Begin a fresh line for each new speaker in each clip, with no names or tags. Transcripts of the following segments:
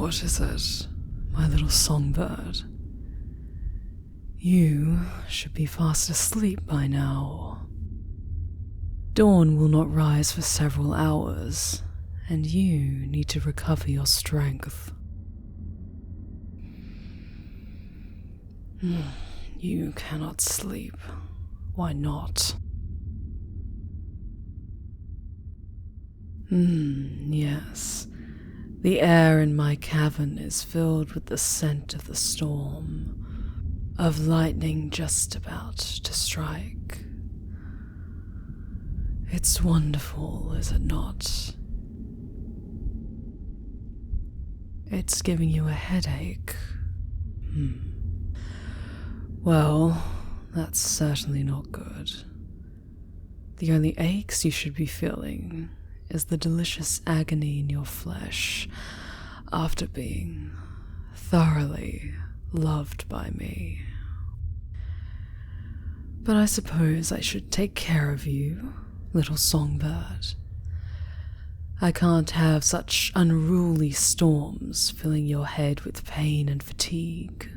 What is it, my little songbird? You should be fast asleep by now. Dawn will not rise for several hours, and you need to recover your strength. You cannot sleep. Why not? Yes. The air in my cavern is filled with the scent of the storm, of lightning just about to strike. It's wonderful, is it not? It's giving you a headache. Well, that's certainly not good. The only aches you should be feeling is the delicious agony in your flesh after being thoroughly loved by me. But I suppose I should take care of you, little songbird. I can't have such unruly storms filling your head with pain and fatigue.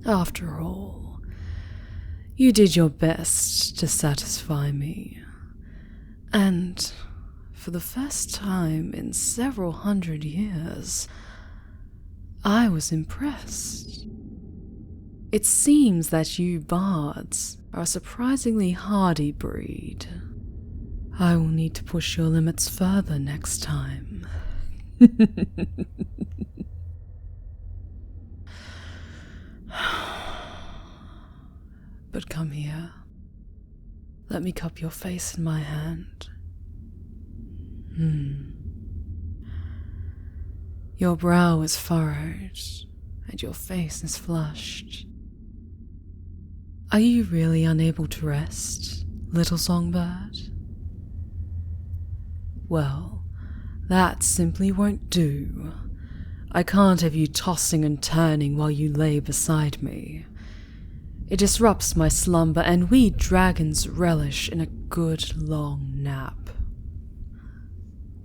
After all, you did your best to satisfy me, and for the first time in several hundred years, I was impressed. It seems that you bards are a surprisingly hardy breed. I will need to push your limits further next time. But come here. Let me cup your face in my hand. Your brow is furrowed, and your face is flushed. Are you really unable to rest, little songbird? Well, that simply won't do. I can't have you tossing and turning while you lay beside me. It disrupts my slumber, and we dragons relish in a good long nap.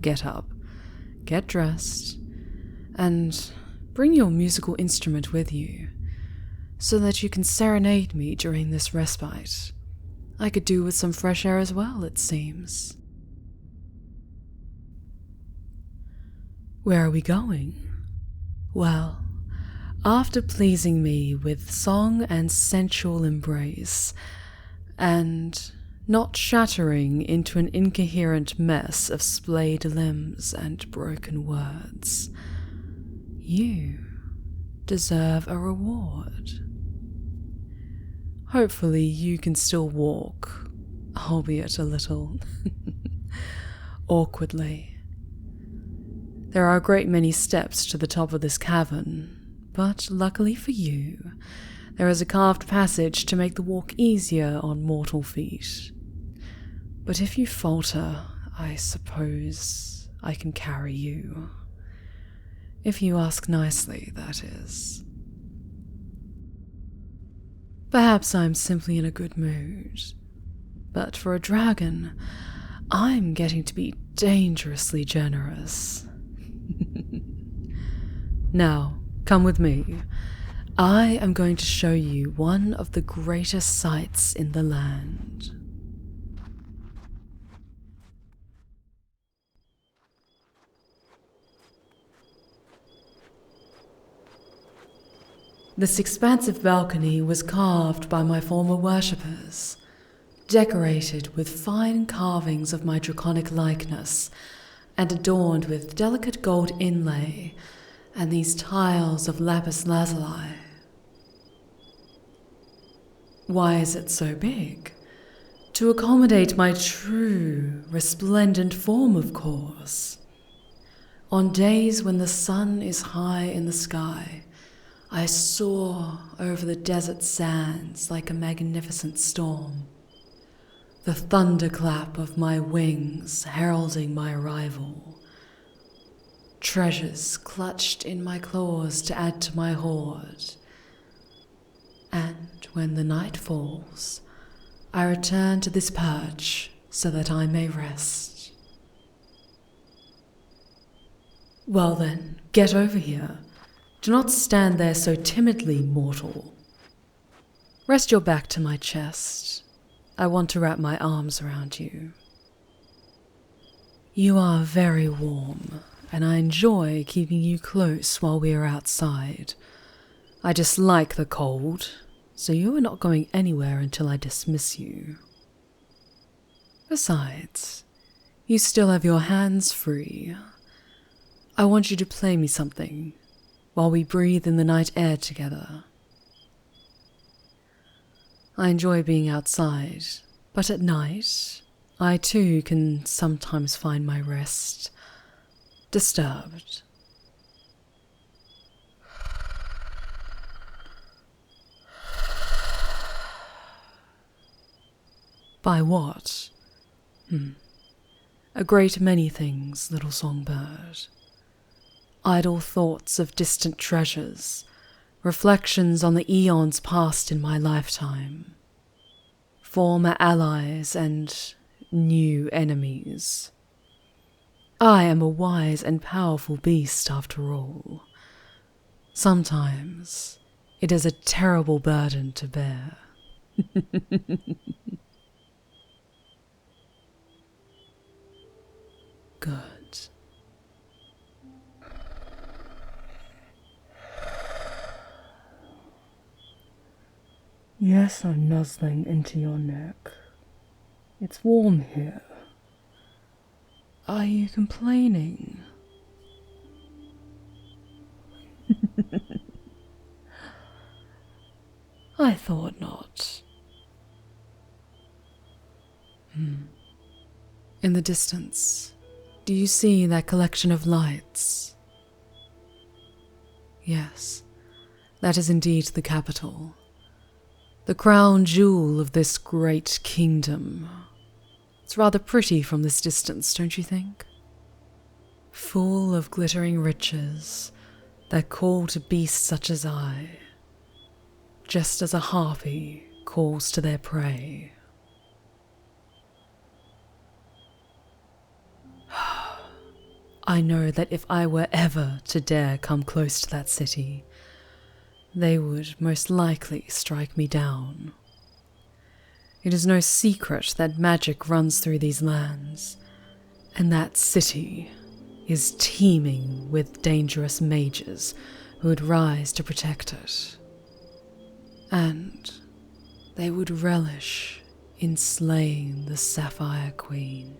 Get up, get dressed, and bring your musical instrument with you, so that you can serenade me during this respite. I could do with some fresh air as well, it seems. Where are we going? Well, after pleasing me with song and sensual embrace, and not shattering into an incoherent mess of splayed limbs and broken words, you deserve a reward. Hopefully you can still walk, albeit a little awkwardly. There are a great many steps to the top of this cavern, but luckily for you, there is a carved passage to make the walk easier on mortal feet. But if you falter, I suppose I can carry you. If you ask nicely, that is. Perhaps I'm simply in a good mood, but for a dragon, I'm getting to be dangerously generous. Now, come with me. I am going to show you one of the greatest sights in the land. This expansive balcony was carved by my former worshippers, decorated with fine carvings of my draconic likeness, and adorned with delicate gold inlay and these tiles of lapis lazuli. Why is it so big? To accommodate my true, resplendent form, of course. On days when the sun is high in the sky, I soar over the desert sands like a magnificent storm, the thunderclap of my wings heralding my arrival. Treasures clutched in my claws to add to my hoard. And when the night falls, I return to this perch so that I may rest. Well then, get over here. Do not stand there so timidly, mortal. Rest your back to my chest. I want to wrap my arms around you. You are very warm, and I enjoy keeping you close while we are outside. I dislike the cold, so you are not going anywhere until I dismiss you. Besides, you still have your hands free. I want you to play me something while we breathe in the night air together. I enjoy being outside, but at night, I too can sometimes find my rest disturbed. By what? A great many things, little songbird. Idle thoughts of distant treasures, reflections on the eons past in my lifetime, former allies and new enemies. I am a wise and powerful beast after all. Sometimes it is a terrible burden to bear. Good. Yes, I'm nuzzling into your neck. It's warm here. Are you complaining? I thought not. In the distance, do you see that collection of lights? Yes, that is indeed the capital. The crown jewel of this great kingdom. It's rather pretty from this distance, don't you think? Full of glittering riches that call to beasts such as I, just as a harpy calls to their prey. I know that if I were ever to dare come close to that city, they would most likely strike me down. It is no secret that magic runs through these lands, and that city is teeming with dangerous mages who would rise to protect it. And they would relish in slaying the Sapphire Queen.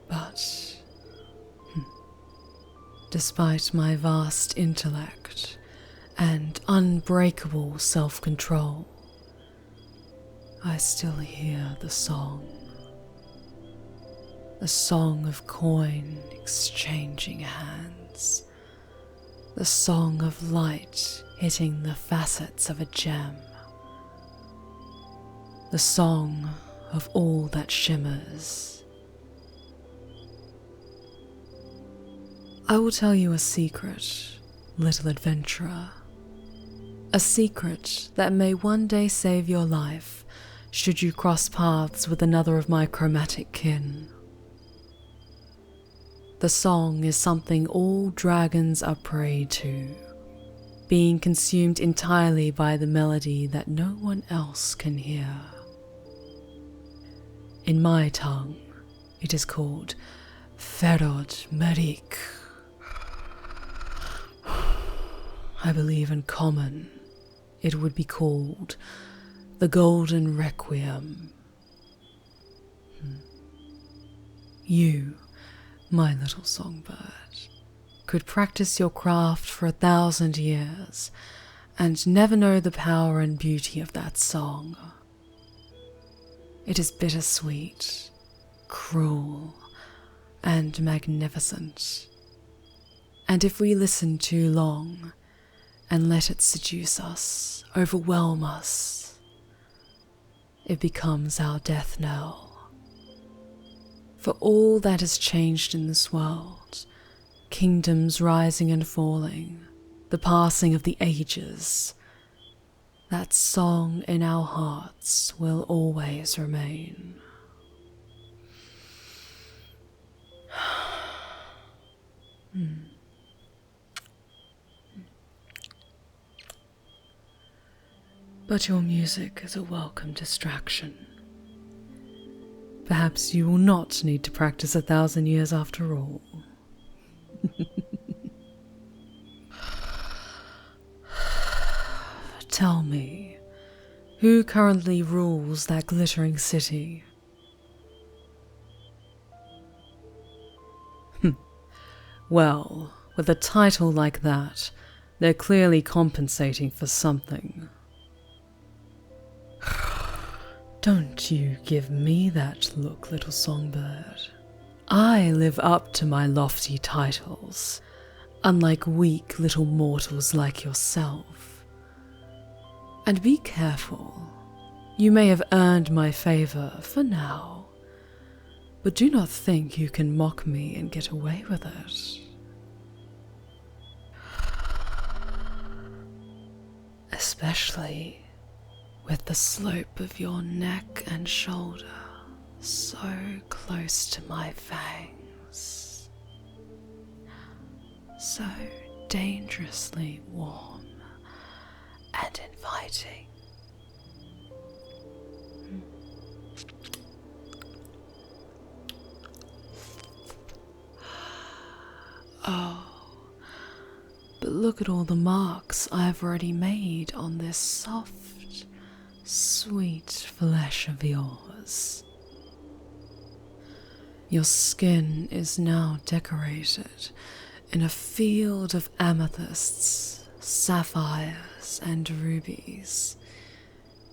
But despite my vast intellect and unbreakable self-control, I still hear the song of coin exchanging hands, the song of light hitting the facets of a gem, the song of all that shimmers. I will tell you a secret, little adventurer. A secret that may one day save your life should you cross paths with another of my chromatic kin. The song is something all dragons are prey to, being consumed entirely by the melody that no one else can hear. In my tongue, it is called Ferod Merik. I believe in common, it would be called the Golden Requiem. You, my little songbird, could practice your craft for 1,000 years and never know the power and beauty of that song. It is bittersweet, cruel, and magnificent. And if we listen too long and let it seduce us, overwhelm us, it becomes our death knell. For all that has changed in this world, kingdoms rising and falling, the passing of the ages, that song in our hearts will always remain. But your music is a welcome distraction. Perhaps you will not need to practice 1,000 years after all. Tell me, who currently rules that glittering city? Well, with a title like that, they're clearly compensating for something. Don't you give me that look, little songbird. I live up to my lofty titles, unlike weak little mortals like yourself. And be careful. You may have earned my favor for now, but do not think you can mock me and get away with it. Especially with the slope of your neck and shoulder so close to my fangs, so dangerously warm and inviting. Oh, but look at all the marks I have already made on this soft, sweet flesh of yours. Your skin is now decorated in a field of amethysts, sapphires, and rubies,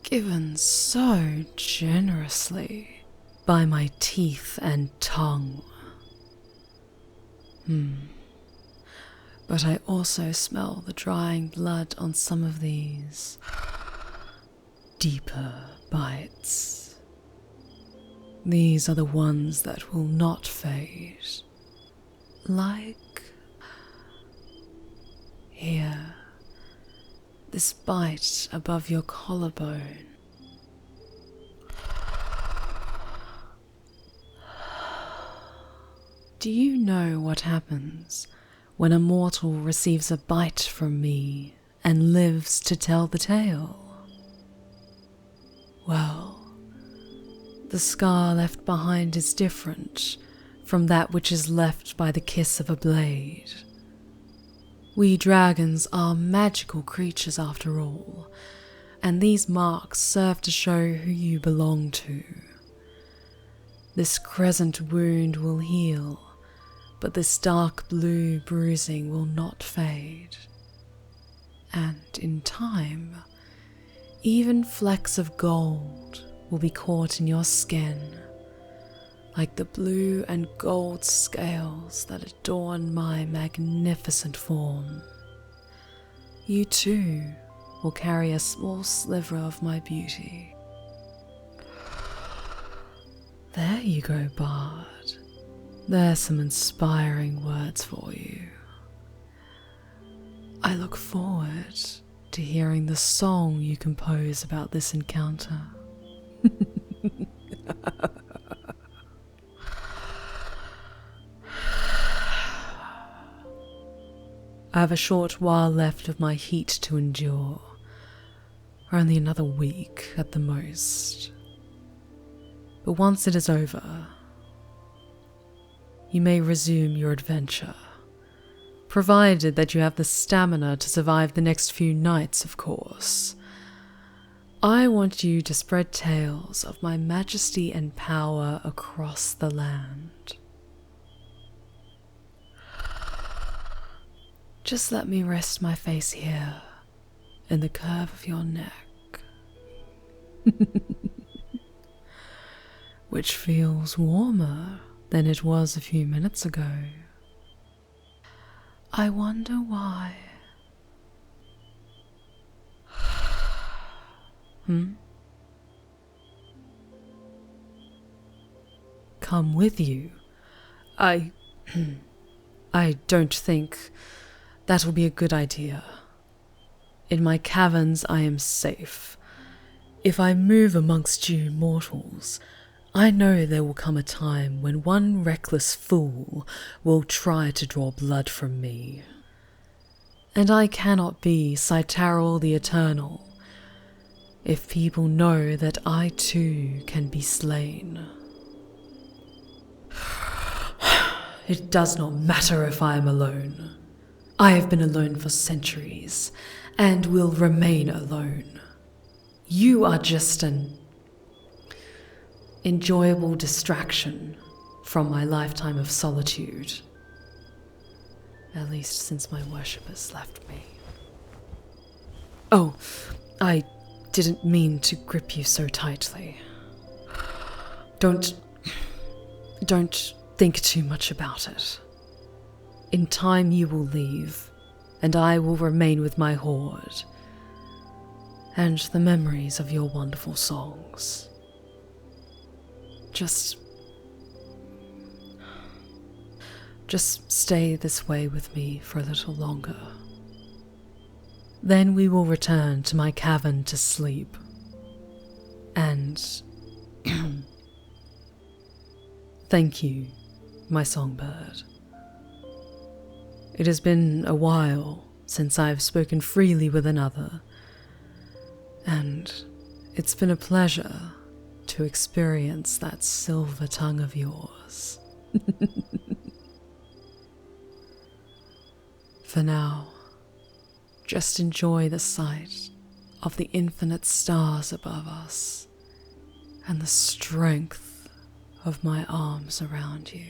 given so generously by my teeth and tongue. But I also smell the drying blood on some of these deeper bites. These are the ones that will not fade. Like here, this bite above your collarbone. Do you know what happens when a mortal receives a bite from me and lives to tell the tale? Well, the scar left behind is different from that which is left by the kiss of a blade. We dragons are magical creatures after all, and these marks serve to show who you belong to. This crescent wound will heal, but this dark blue bruising will not fade. And in time, even flecks of gold will be caught in your skin, like the blue and gold scales that adorn my magnificent form. You too will carry a small sliver of my beauty. There you go, Bard. There's some inspiring words for you. I look forward to hearing the song you compose about this encounter. I have a short while left of my heat to endure, only another week at the most. But once it is over, you may resume your adventure, provided that you have the stamina to survive the next few nights, of course. I want you to spread tales of my majesty and power across the land. Just let me rest my face here, in the curve of your neck, which feels warmer than it was a few minutes ago. I wonder why. Come with you. I don't think that will be a good idea. In my caverns I am safe. If I move amongst you mortals, I know there will come a time when one reckless fool will try to draw blood from me. And I cannot be Cytarrul the Eternal if people know that I too can be slain. It does not matter if I am alone. I have been alone for centuries, and will remain alone. You are just an enjoyable distraction from my lifetime of solitude. At least since my worshippers left me. Oh, I didn't mean to grip you so tightly. Don't think too much about it. In time you will leave, and I will remain with my horde, and the memories of your wonderful songs. Just stay this way with me for a little longer. Then we will return to my cavern to sleep. And thank you, my songbird. It has been a while since I have spoken freely with another, and it's been a pleasure to experience that silver tongue of yours. For now, just enjoy the sight of the infinite stars above us and the strength of my arms around you.